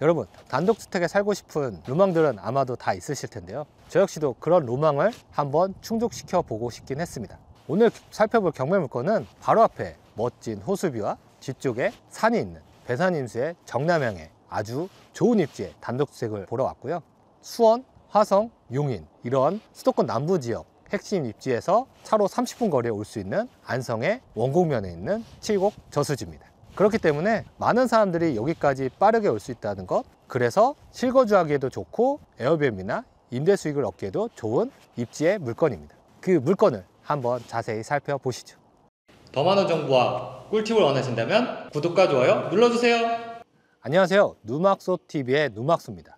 여러분, 단독주택에 살고 싶은 로망들은 아마도 다 있으실 텐데요. 저 역시도 그런 로망을 한번 충족시켜 보고 싶긴 했습니다. 오늘 살펴볼 경매 물건은 바로 앞에 멋진 호수뷰와 뒤쪽에 산이 있는 배산임수의 정남향의 아주 좋은 입지에 단독주택을 보러 왔고요. 수원, 화성, 용인 이런 수도권 남부지역 핵심 입지에서 차로 30분 거리에 올 수 있는 안성의 원곡면에 있는 칠곡 저수지입니다. 그렇기 때문에 많은 사람들이 여기까지 빠르게 올 수 있다는 것, 그래서 실거주하기에도 좋고 에어비앤비나 임대 수익을 얻기에도 좋은 입지의 물건입니다. 그 물건을 한번 자세히 살펴보시죠. 더 많은 정보와 꿀팁을 원하신다면 구독과 좋아요 눌러주세요. 안녕하세요, 누막소TV의 누막소입니다.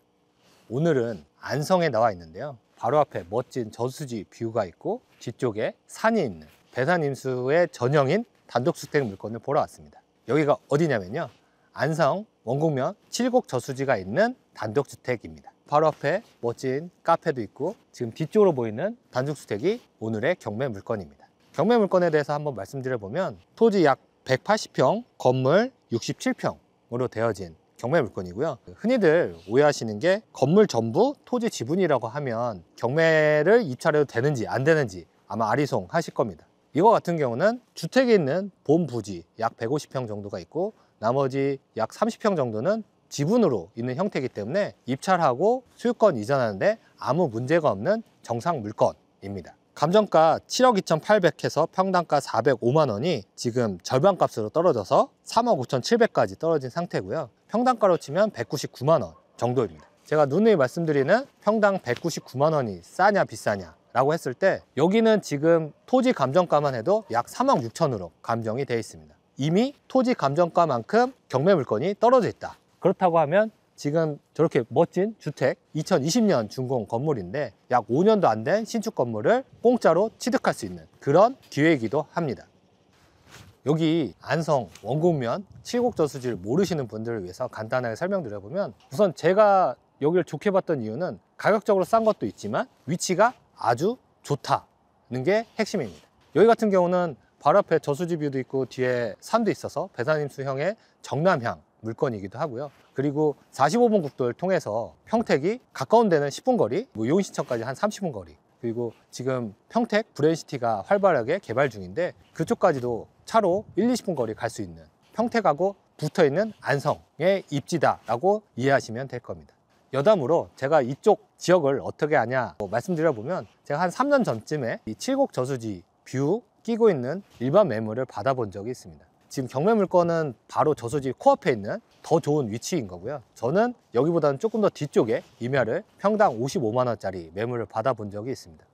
오늘은 안성에 나와 있는데요, 바로 앞에 멋진 저수지 뷰가 있고 뒤쪽에 산이 있는 배산임수의 전형인 단독주택 물건을 보러 왔습니다. 여기가 어디냐면요, 안성 원곡면 칠곡 저수지가 있는 단독주택입니다. 바로 앞에 멋진 카페도 있고 지금 뒤쪽으로 보이는 단독주택이 오늘의 경매 물건입니다. 경매 물건에 대해서 한번 말씀드려보면 토지 약 180평, 건물 67평으로 되어진 경매 물건이고요. 흔히들 오해하시는 게 건물 전부 토지 지분이라고 하면 경매를 입찰해도 되는지 안 되는지 아마 아리송 하실 겁니다. 이거 같은 경우는 주택에 있는 본 부지 약 150평 정도가 있고 나머지 약 30평 정도는 지분으로 있는 형태이기 때문에 입찰하고 소유권 이전하는데 아무 문제가 없는 정상 물건입니다. 감정가 7억 2,800 해서 평당가 405만 원이 지금 절반값으로 떨어져서 3억 5,700까지 떨어진 상태고요. 평당가로 치면 199만 원 정도입니다. 제가 누누이 말씀드리는 평당 199만 원이 싸냐 비싸냐 라고 했을 때 여기는 지금 토지 감정가만 해도 약 3억 6천으로 감정이 되어 있습니다. 이미 토지 감정가만큼 경매 물건이 떨어져 있다. 그렇다고 하면 지금 저렇게 멋진 주택 2020년 준공 건물인데 약 5년도 안 된 신축 건물을 공짜로 취득할 수 있는 그런 기회이기도 합니다. 여기 안성 원곡면 칠곡 저수지를 모르시는 분들을 위해서 간단하게 설명드려보면, 우선 제가 여기를 좋게 봤던 이유는 가격적으로 싼 것도 있지만 위치가 아주 좋다는 게 핵심입니다. 여기 같은 경우는 바로 앞에 저수지 뷰도 있고 뒤에 산도 있어서 배산임수형의 정남향 물건이기도 하고요. 그리고 45번 국도를 통해서 평택이 가까운 데는 10분 거리, 용인시청까지 한 30분 거리, 그리고 지금 평택 브레인시티가 활발하게 개발 중인데 그쪽까지도 차로 1-20분 거리 갈 수 있는 평택하고 붙어있는 안성의 입지다라고 이해하시면 될 겁니다. 여담으로 제가 이쪽 지역을 어떻게 아냐 말씀드려보면, 제가 한 3년 전쯤에 이 칠곡 저수지 뷰 끼고 있는 일반 매물을 받아본 적이 있습니다. 지금 경매 물건은 바로 저수지 코앞에 있는 더 좋은 위치인 거고요. 저는 여기보다는 조금 더 뒤쪽에 임야를 평당 55만 원짜리 매물을 받아본 적이 있습니다.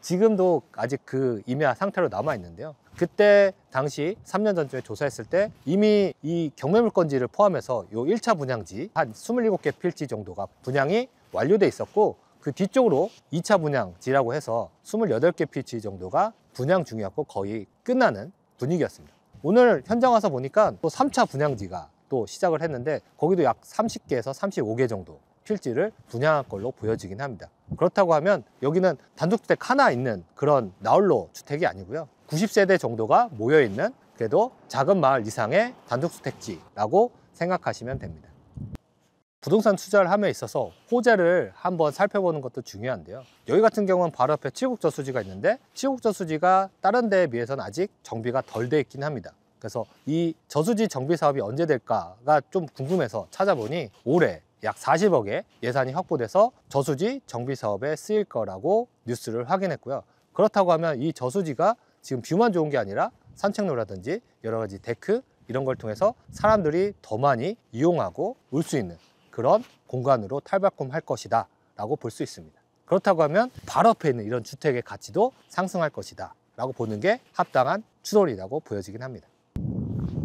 지금도 아직 그 임야 상태로 남아 있는데요, 그때 당시 3년 전쯤에 조사했을 때 이미 이 경매 물건지를 포함해서 요 1차 분양지 한 27개 필지 정도가 분양이 완료돼 있었고, 그 뒤쪽으로 2차 분양지라고 해서 28개 필지 정도가 분양 중이었고 거의 끝나는 분위기였습니다. 오늘 현장 와서 보니까 또 3차 분양지가 또 시작을 했는데 거기도 약 30개에서 35개 정도 필지를 분양할 걸로 보여지긴 합니다. 그렇다고 하면 여기는 단독주택 하나 있는 그런 나홀로 주택이 아니고요, 90세대 정도가 모여있는 그래도 작은 마을 이상의 단독주택지라고 생각하시면 됩니다. 부동산 투자를 함에 있어서 호재를 한번 살펴보는 것도 중요한데요, 여기 같은 경우는 바로 앞에 칠곡 저수지가 있는데 칠곡 저수지가 다른 데에 비해서는 아직 정비가 덜 돼 있긴 합니다. 그래서 이 저수지 정비 사업이 언제 될까가 좀 궁금해서 찾아보니 올해 약 40억의 예산이 확보돼서 저수지 정비 사업에 쓰일 거라고 뉴스를 확인했고요. 그렇다고 하면 이 저수지가 지금 뷰만 좋은 게 아니라 산책로라든지 여러 가지 데크 이런 걸 통해서 사람들이 더 많이 이용하고 올 수 있는 그런 공간으로 탈바꿈할 것이다 라고 볼 수 있습니다. 그렇다고 하면 바로 앞에 있는 이런 주택의 가치도 상승할 것이다 라고 보는 게 합당한 추론이라고 보여지긴 합니다.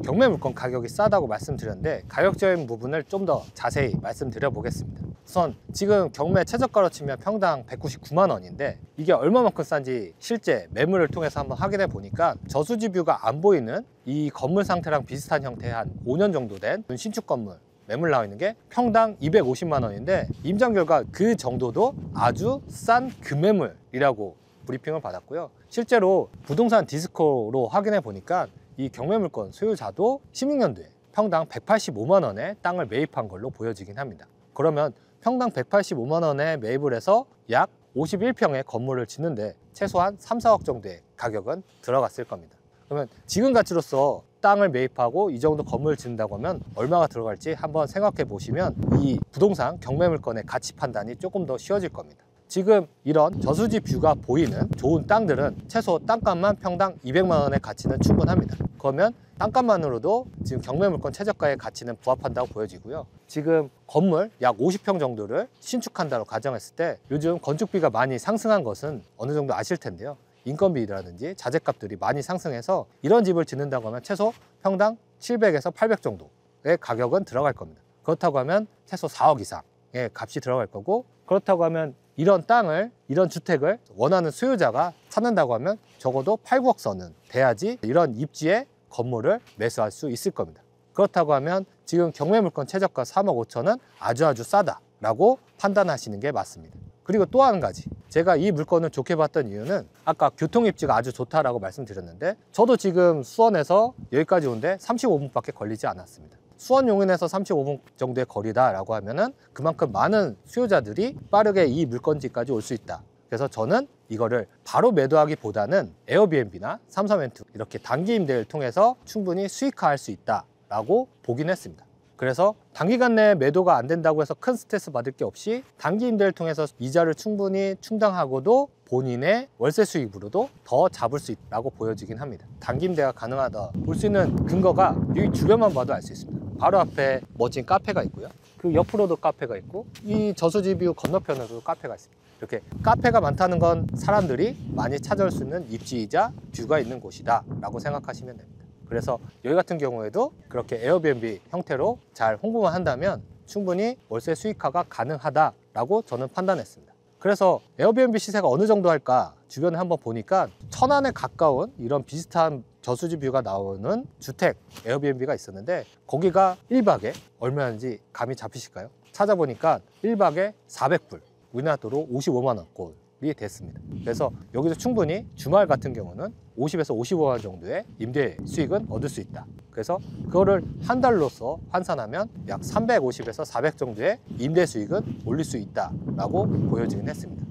경매 물건 가격이 싸다고 말씀드렸는데 가격적인 부분을 좀 더 자세히 말씀드려 보겠습니다. 우선 지금 경매 최저가로 치면 평당 199만 원인데 이게 얼마만큼 싼지 실제 매물을 통해서 한번 확인해 보니까 저수지 뷰가 안 보이는 이 건물 상태랑 비슷한 형태의 한 5년 정도 된 신축 건물 매물 나와 있는 게 평당 250만 원인데 임장 결과 그 정도도 아주 싼 금매물이라고 브리핑을 받았고요. 실제로 부동산 디스코로 확인해 보니까 이 경매 물건 소유자도 16년도에 평당 185만 원에 땅을 매입한 걸로 보여지긴 합니다. 그러면 평당 185만 원에 매입을 해서 약 51평의 건물을 짓는데 최소한 3, 4억 정도의 가격은 들어갔을 겁니다. 그러면 지금 가치로서 땅을 매입하고 이 정도 건물을 짓는다고 하면 얼마가 들어갈지 한번 생각해 보시면 이 부동산 경매물건의 가치 판단이 조금 더 쉬워질 겁니다. 지금 이런 저수지 뷰가 보이는 좋은 땅들은 최소 땅값만 평당 200만 원의 가치는 충분합니다. 그러면 땅값만으로도 지금 경매물건 최저가의 가치는 부합한다고 보여지고요. 지금 건물 약 50평 정도를 신축한다고 가정했을 때 요즘 건축비가 많이 상승한 것은 어느 정도 아실 텐데요. 인건비라든지 자재값들이 많이 상승해서 이런 집을 짓는다고 하면 최소 평당 700에서 800 정도의 가격은 들어갈 겁니다. 그렇다고 하면 최소 4억 이상의 값이 들어갈 거고, 그렇다고 하면 이런 땅을, 이런 주택을 원하는 수요자가 찾는다고 하면 적어도 8, 9억 선은 돼야지 이런 입지의 건물을 매수할 수 있을 겁니다. 그렇다고 하면 지금 경매물건 최저가 3억 5천은 아주 싸다라고 판단하시는 게 맞습니다. 그리고 또 한 가지, 제가 이 물건을 좋게 봤던 이유는 아까 교통입지가 아주 좋다라고 말씀드렸는데 저도 지금 수원에서 여기까지 오는데 35분밖에 걸리지 않았습니다. 수원 용인에서 35분 정도의 거리다라고 하면은 그만큼 많은 수요자들이 빠르게 이 물건지까지 올 수 있다. 그래서 저는 이거를 바로 매도하기보다는 에어비앤비나 삼성렌트 이렇게 단기 임대를 통해서 충분히 수익화할 수 있다라고 보긴 했습니다. 그래서 단기간 내에 매도가 안 된다고 해서 큰 스트레스 받을 게 없이 단기 임대를 통해서 이자를 충분히 충당하고도 본인의 월세 수익으로도 더 잡을 수 있다고 보여지긴 합니다. 단기 임대가 가능하다 볼 수 있는 근거가 이 주변만 봐도 알 수 있습니다. 바로 앞에 멋진 카페가 있고요. 그 옆으로도 카페가 있고 이 저수지 뷰 건너편에도 카페가 있습니다. 이렇게 카페가 많다는 건 사람들이 많이 찾아올 수 있는 입지이자 뷰가 있는 곳이다 라고 생각하시면 됩니다. 그래서 여기 같은 경우에도 그렇게 에어비앤비 형태로 잘 홍보만 한다면 충분히 월세 수익화가 가능하다라고 저는 판단했습니다. 그래서 에어비앤비 시세가 어느 정도 할까 주변에 한번 보니까 천안에 가까운 이런 비슷한 저수지 뷰가 나오는 주택 에어비앤비가 있었는데 거기가 1박에 얼마인지 감이 잡히실까요? 찾아보니까 1박에 400불, 우리나라 돈으로 55만 원꼴이 됐습니다. 그래서 여기서 충분히 주말 같은 경우는 50에서 55만 원 정도의 임대 수익은 얻을 수 있다. 그래서 그거를 한 달로서 환산하면 약 350에서 400 정도의 임대 수익은 올릴 수 있다라고 보여지긴 했습니다.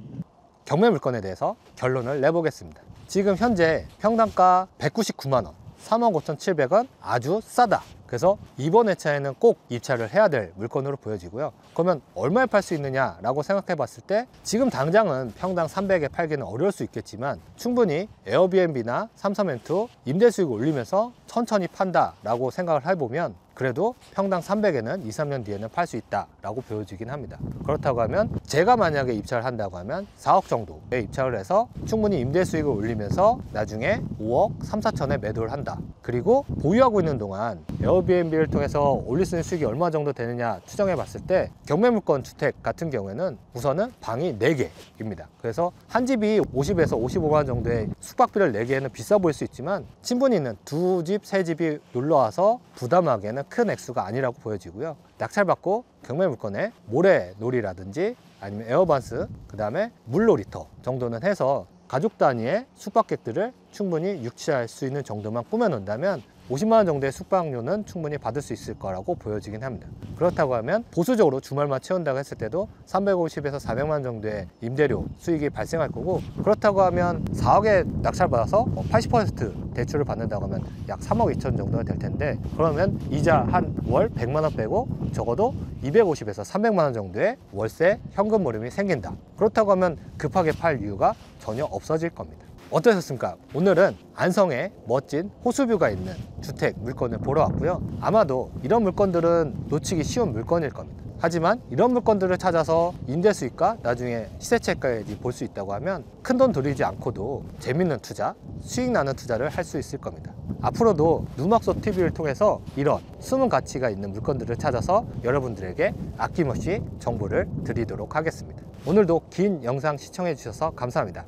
경매 물건에 대해서 결론을 내보겠습니다. 지금 현재 평당가 199만 원, 3억 5,700원 아주 싸다. 그래서 이번 회차에는 꼭 입찰을 해야 될 물건으로 보여지고요. 그러면 얼마에 팔 수 있느냐라고 생각해 봤을 때 지금 당장은 평당 300에 팔기는 어려울 수 있겠지만 충분히 에어비앤비나 삼성렌트 임대 수익을 올리면서 천천히 판다라고 생각을 해보면 그래도 평당 300에는 2, 3년 뒤에는 팔 수 있다라고 보여지긴 합니다. 그렇다고 하면 제가 만약에 입찰을 한다고 하면 4억 정도에 입찰을 해서 충분히 임대 수익을 올리면서 나중에 5억 3, 4천에 매도를 한다. 그리고 보유하고 있는 동안 에어비앤비를 통해서 올릴 수 있는 수익이 얼마 정도 되느냐 추정해 봤을 때 경매물건 주택 같은 경우에는 우선은 방이 4개입니다. 그래서 한 집이 50에서 55만 원 정도의 숙박비를 내기에는 비싸 보일 수 있지만 친분이 있는 2집, 3집이 놀러와서 부담하기에는 큰 액수가 아니라고 보여지고요. 낙찰받고 경매물건에 모래놀이라든지 아니면 에어반스, 그 다음에 물놀이터 정도는 해서 가족 단위의 숙박객들을 충분히 유치할 수 있는 정도만 꾸며놓는다면 50만 원 정도의 숙박료는 충분히 받을 수 있을 거라고 보여지긴 합니다. 그렇다고 하면 보수적으로 주말만 채운다고 했을 때도 350에서 400만 원 정도의 임대료 수익이 발생할 거고, 그렇다고 하면 4억에 낙찰받아서 80% 대출을 받는다고 하면 약 3억 2천 정도가 될 텐데 그러면 이자 한 월 100만 원 빼고 적어도 250에서 300만 원 정도의 월세 현금 몰림이 생긴다. 그렇다고 하면 급하게 팔 이유가 전혀 없어질 겁니다. 어떠셨습니까? 오늘은 안성에 멋진 호수뷰가 있는 주택 물건을 보러 왔고요. 아마도 이런 물건들은 놓치기 쉬운 물건일 겁니다. 하지만 이런 물건들을 찾아서 임대 수익과 나중에 시세채까지 볼 수 있다고 하면 큰돈 들이지 않고도 재밌는 투자, 수익 나는 투자를 할 수 있을 겁니다. 앞으로도 누막소 TV를 통해서 이런 숨은 가치가 있는 물건들을 찾아서 여러분들에게 아낌없이 정보를 드리도록 하겠습니다. 오늘도 긴 영상 시청해 주셔서 감사합니다.